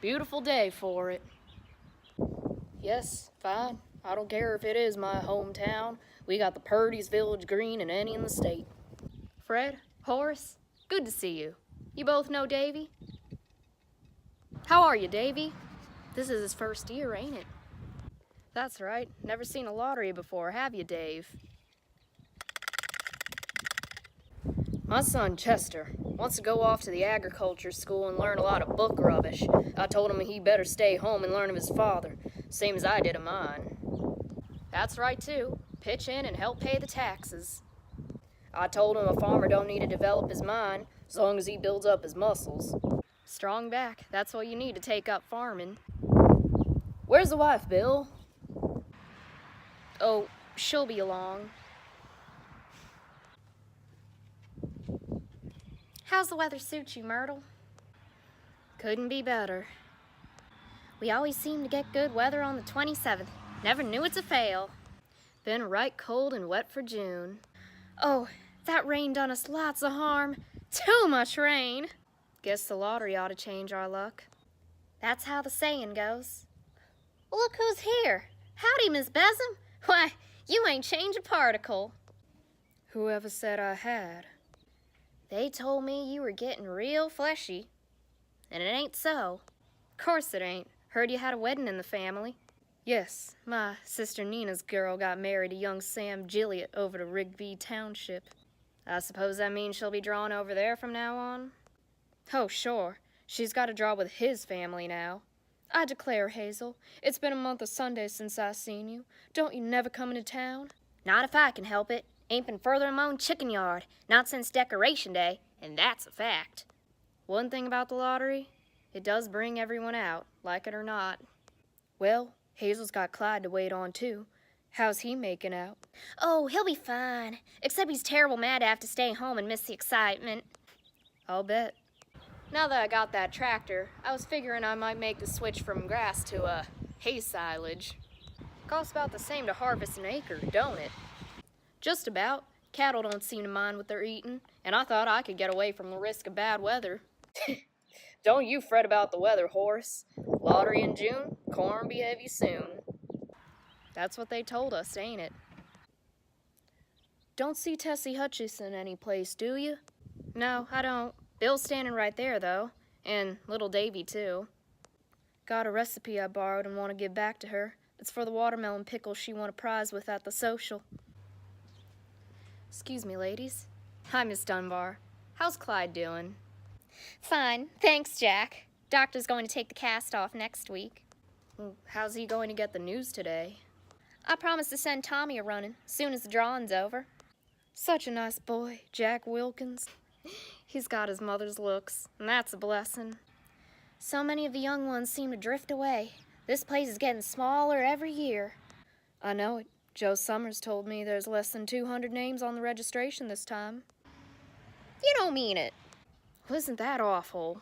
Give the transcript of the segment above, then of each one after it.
Beautiful day for it. Yes, fine. I don't care if it is my hometown. We got the purtiest village green in any in the state. Fred, Horace, good to see you. You both know Davy? How are you, Davy? This is his first year, ain't it? That's right. Never seen a lottery before, have you, Dave? My son, Chester, wants to go off to the agriculture school and learn a lot of book rubbish. I told him he better stay home and learn of his father, same as I did of mine. That's right, too. Pitch in and help pay the taxes. I told him a farmer don't need to develop his mind as long as he builds up his muscles. Strong back, that's what you need to take up farming. Where's the wife, Bill? Oh, she'll be along. How's the weather suit you, Myrtle? Couldn't be better. We always seem to get good weather on the 27th. Never knew it to fail. Been right cold and wet for June. Oh, that rain done us lots of harm. Too much rain. Guess the lottery ought to change our luck. That's how the saying goes. Look who's here. Howdy, Miss Besom. Why, you ain't changed a particle. Whoever said I had? They told me you were getting real fleshy. And it ain't so. Course it ain't. Heard you had a wedding in the family. Yes, my sister Nina's girl got married to young Sam Gilliott over to Rigby Township. I suppose that means she'll be drawn over there from now on? Oh, sure. She's got to draw with his family now. I declare, Hazel, it's been a month of Sundays since I seen you. Don't you never come into town? Not if I can help it. Ain't been further in my own chicken yard. Not since Decoration Day, and that's a fact. One thing about the lottery, it does bring everyone out, like it or not. Well, Hazel's got Clyde to wait on, too. How's he making out? Oh, he'll be fine. Except he's terrible mad to have to stay home and miss the excitement. I'll bet. Now that I got that tractor, I was figuring I might make the switch from grass to, hay silage. Costs about the same to harvest an acre, don't it? Just about. Cattle don't seem to mind what they're eating, and I thought I could get away from the risk of bad weather. Don't you fret about the weather, Horace. Lottery in June, corn be heavy soon. That's what they told us, ain't it? Don't see Tessie Hutchison any place, do you? No, I don't. Bill's standing right there, though. And little Davy, too. Got a recipe I borrowed and want to give back to her. It's for the watermelon pickle she won a prize with at the social. Excuse me, ladies. Hi, Miss Dunbar. How's Clyde doing? Fine, thanks, Jack. Doctor's going to take the cast off next week. How's he going to get the news today? I promised to send Tommy a running, soon as the drawing's over. Such a nice boy, Jack Wilkins. He's got his mother's looks, and that's a blessing. So many of the young ones seem to drift away. This place is getting smaller every year. I know it. Joe Summers told me there's less than 200 names on the registration this time. You don't mean it. Wasn't that awful?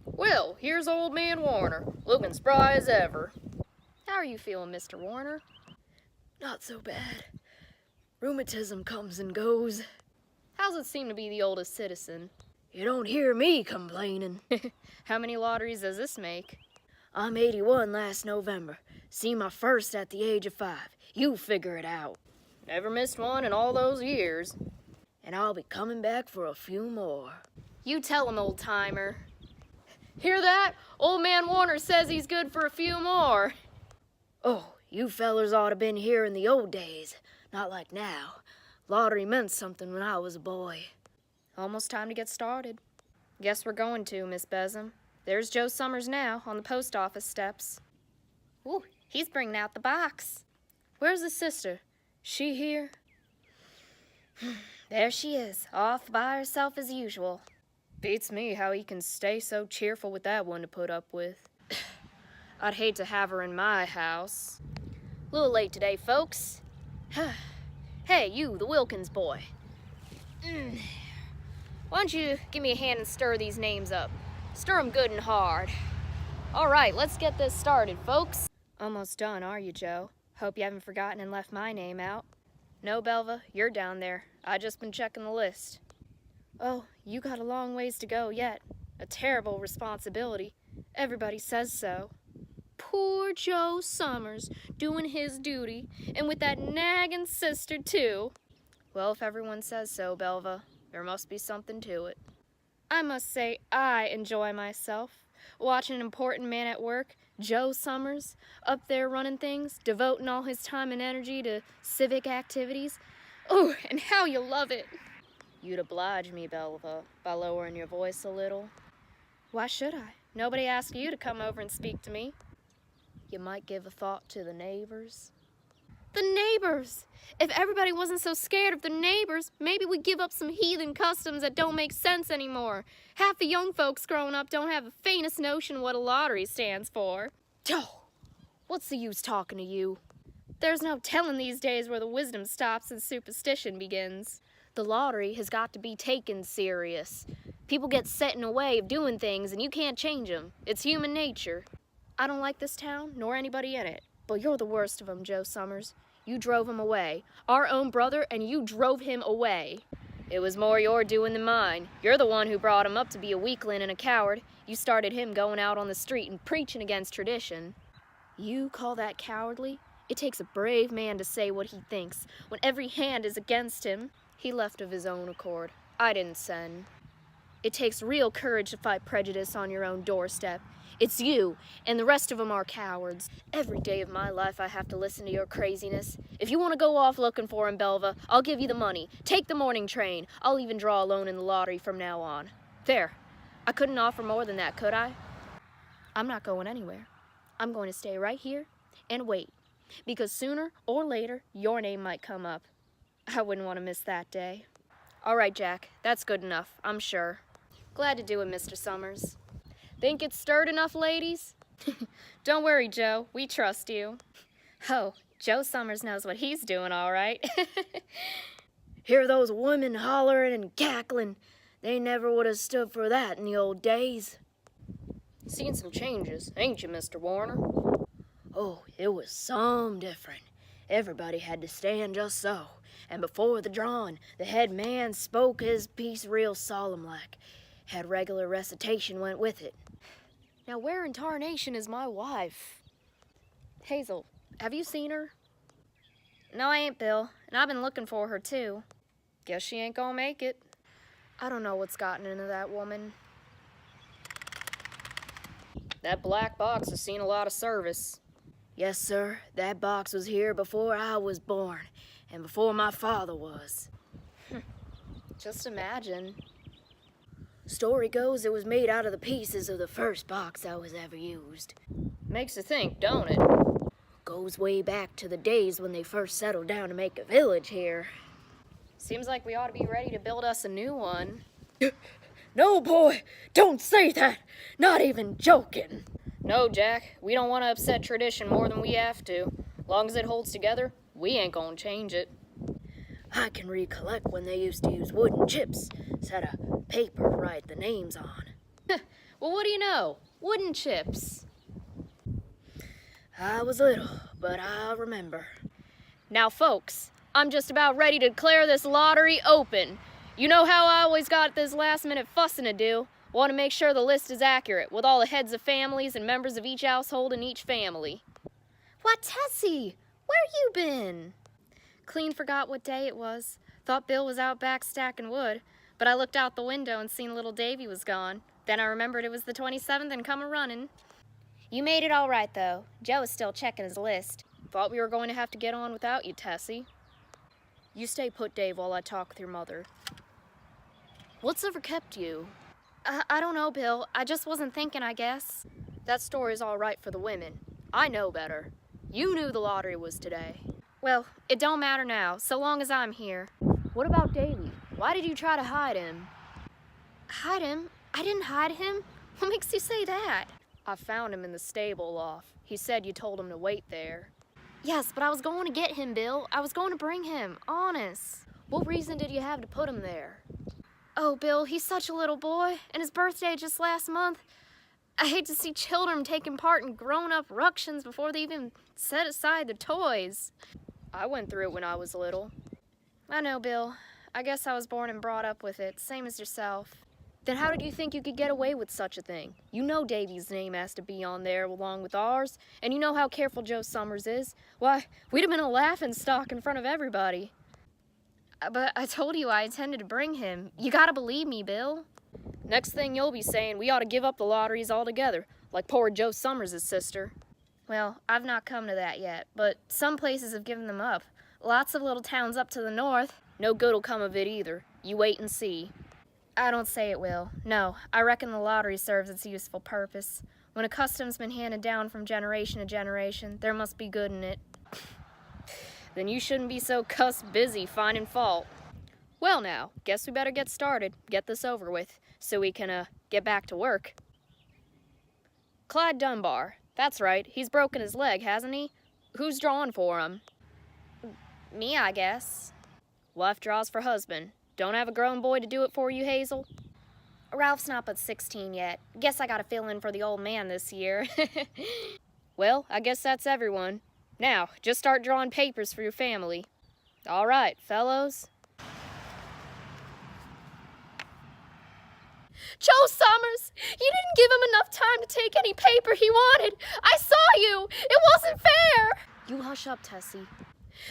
Well, here's old man Warner, looking spry as ever. How are you feeling, Mr. Warner? Not so bad. Rheumatism comes and goes. How's it seem to be the oldest citizen? You don't hear me complaining. How many lotteries does this make? I'm 81 last November. See my first at the age of 5. You figure it out. Never missed one in all those years. And I'll be coming back for a few more. You tell him, old-timer. Hear that? Old man Warner says he's good for a few more. Oh, you fellers ought to been here in the old days. Not like now. Lottery meant something when I was a boy. Almost time to get started. Guess we're going to, Miss Besom. There's Joe Summers now, on the post office steps. Ooh, he's bringing out the box. Where's his sister? She here? There she is, off by herself as usual. Beats me how he can stay so cheerful with that one to put up with. I'd hate to have her in my house. A little late today, folks. Hey, you, the Wilkins boy. Why don't you give me a hand and stir these names up? Stir 'em good and hard. All right, let's get this started, folks. Almost done, are you, Joe? Hope you haven't forgotten and left my name out. No, Belva, you're down there. I just been checking the list. Oh, you got a long ways to go yet. A terrible responsibility. Everybody says so. Poor Joe Summers, doing his duty, and with that nagging sister, too. Well, if everyone says so, Belva, there must be something to it. I must say I enjoy myself, watching an important man at work, Joe Summers, up there running things, devoting all his time and energy to civic activities. Oh, and how you love it! You'd oblige me, Belva, by lowering your voice a little. Why should I? Nobody asked you to come over and speak to me. You might give a thought to the neighbors. The neighbors! If everybody wasn't so scared of the neighbors, maybe we'd give up some heathen customs that don't make sense anymore. Half the young folks growing up don't have the faintest notion what a lottery stands for. Oh, what's the use talking to you? There's no telling these days where the wisdom stops and superstition begins. The lottery has got to be taken serious. People get set in a way of doing things and you can't change them. It's human nature. I don't like this town, nor anybody in it. But you're the worst of them, Joe Summers. You drove him away. Our own brother, and you drove him away. It was more your doing than mine. You're the one who brought him up to be a weakling and a coward. You started him going out on the street and preaching against tradition. You call that cowardly? It takes a brave man to say what he thinks, when every hand is against him. He left of his own accord. I didn't send. It takes real courage to fight prejudice on your own doorstep. It's you, and the rest of them are cowards. Every day of my life I have to listen to your craziness. If you want to go off looking for him, Belva, I'll give you the money. Take the morning train. I'll even draw alone in the lottery from now on. There. I couldn't offer more than that, could I? I'm not going anywhere. I'm going to stay right here and wait. Because sooner or later, your name might come up. I wouldn't want to miss that day. All right, Jack. That's good enough, I'm sure. Glad to do it, Mr. Summers. Think it's stirred enough, ladies? Don't worry, Joe. We trust you. Oh, Joe Summers knows what he's doing, all right. Hear those women hollering and cackling. They never would have stood for that in the old days. Seen some changes, ain't you, Mr. Warner? Oh, it was some different. Everybody had to stand just so. And before the drawing, the head man spoke his piece real solemn-like. Had regular recitation went with it. Now where in tarnation is my wife? Hazel, have you seen her? No, I ain't, Bill. And I've been looking for her, too. Guess she ain't gonna make it. I don't know what's gotten into that woman. That black box has seen a lot of service. Yes, sir. That box was here before I was born, and before my father was. Just imagine. Story goes it was made out of the pieces of the first box that was ever used. Makes you think, don't it? Goes way back to the days when they first settled down to make a village here. Seems like we ought to be ready to build us a new one. No, boy, don't say that. Not even joking. No, Jack, we don't want to upset tradition more than we have to. Long as it holds together, we ain't gonna change it. I can recollect when they used to use wooden chips instead of paper to write the names on. Well, what do you know? Wooden chips. I was little, but I remember. Now, folks, I'm just about ready to declare this lottery open. You know how I always got this last-minute fussing to do. Want to make sure the list is accurate, with all the heads of families and members of each household in each family. Why, Tessie, where you been? Clean forgot what day it was. Thought Bill was out back stacking wood, but I looked out the window and seen little Davy was gone. Then I remembered it was the 27th and come a-running. You made it all right, though. Joe is still checking his list. Thought we were going to have to get on without you, Tessie. You stay put, Dave, while I talk with your mother. What's ever kept you? I don't know, Bill. I just wasn't thinking, I guess. That story's all right for the women. I know better. You knew the lottery was today. Well, it don't matter now, so long as I'm here. What about Davy? Why did you try to hide him? Hide him? I didn't hide him. What makes you say that? I found him in the stable loft. He said you told him to wait there. Yes, but I was going to get him, Bill. I was going to bring him, honest. What reason did you have to put him there? Oh, Bill, he's such a little boy, and his birthday just last month. I hate to see children taking part in grown-up ructions before they even set aside their toys. I went through it when I was little. I know, Bill. I guess I was born and brought up with it, same as yourself. Then how did you think you could get away with such a thing? You know Davy's name has to be on there along with ours, and you know how careful Joe Summers is. Why, we'd have been a laughingstock in front of everybody. But I told you I intended to bring him. You gotta believe me, Bill. Next thing you'll be saying we ought to give up the lotteries altogether, like poor Joe Summers' sister. Well, I've not come to that yet, but some places have given them up. Lots of little towns up to the north. No good'll come of it either. You wait and see. I don't say it will. No, I reckon the lottery serves its useful purpose. When a custom's been handed down from generation to generation, there must be good in it. Then you shouldn't be so cussed busy finding fault. Well now, guess we better get started, get this over with, so we can, get back to work. Clyde Dunbar. That's right, he's broken his leg, hasn't he? Who's drawing for him? Me, I guess. Wife draws for husband. Don't have a grown boy to do it for you, Hazel? Ralph's not but 16 yet. Guess I gotta fill in for the old man this year. Well, I guess that's everyone. Now, just start drawing papers for your family. All right, fellows. Joe Summers! You didn't give him enough time to take any paper he wanted. I saw you! It wasn't fair! You hush up, Tessie.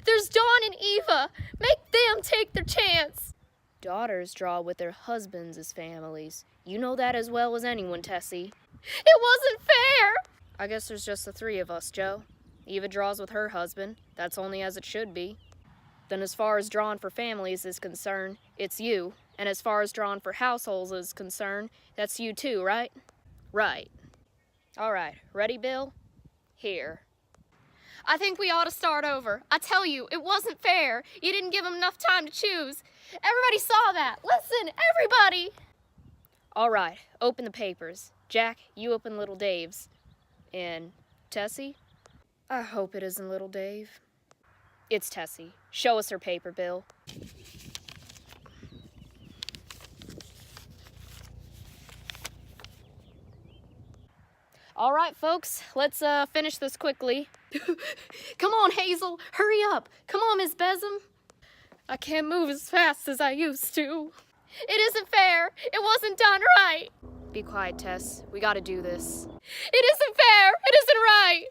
There's Dawn and Eva. Make them take their chance. Daughters draw with their husbands as families. You know that as well as anyone, Tessie. It wasn't fair! I guess there's just the three of us, Joe. Eva draws with her husband. That's only as it should be. Then as far as drawing for families is concerned, it's you. And as far as drawing for households is concerned, that's you too, right? Right. All right, ready, Bill? Here. I think we ought to start over. I tell you, it wasn't fair. You didn't give him enough time to choose. Everybody saw that. Listen, everybody! All right, open the papers. Jack, you open Little Dave's. And Tessie? I hope it isn't Little Dave. It's Tessie. Show us her paper, Bill. All right, folks, let's finish this quickly. Come on, Hazel, hurry up. Come on, Miss Besom. I can't move as fast as I used to. It isn't fair. It wasn't done right. Be quiet, Tess. We gotta do this. It isn't fair. It isn't right.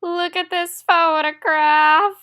Look at this photograph.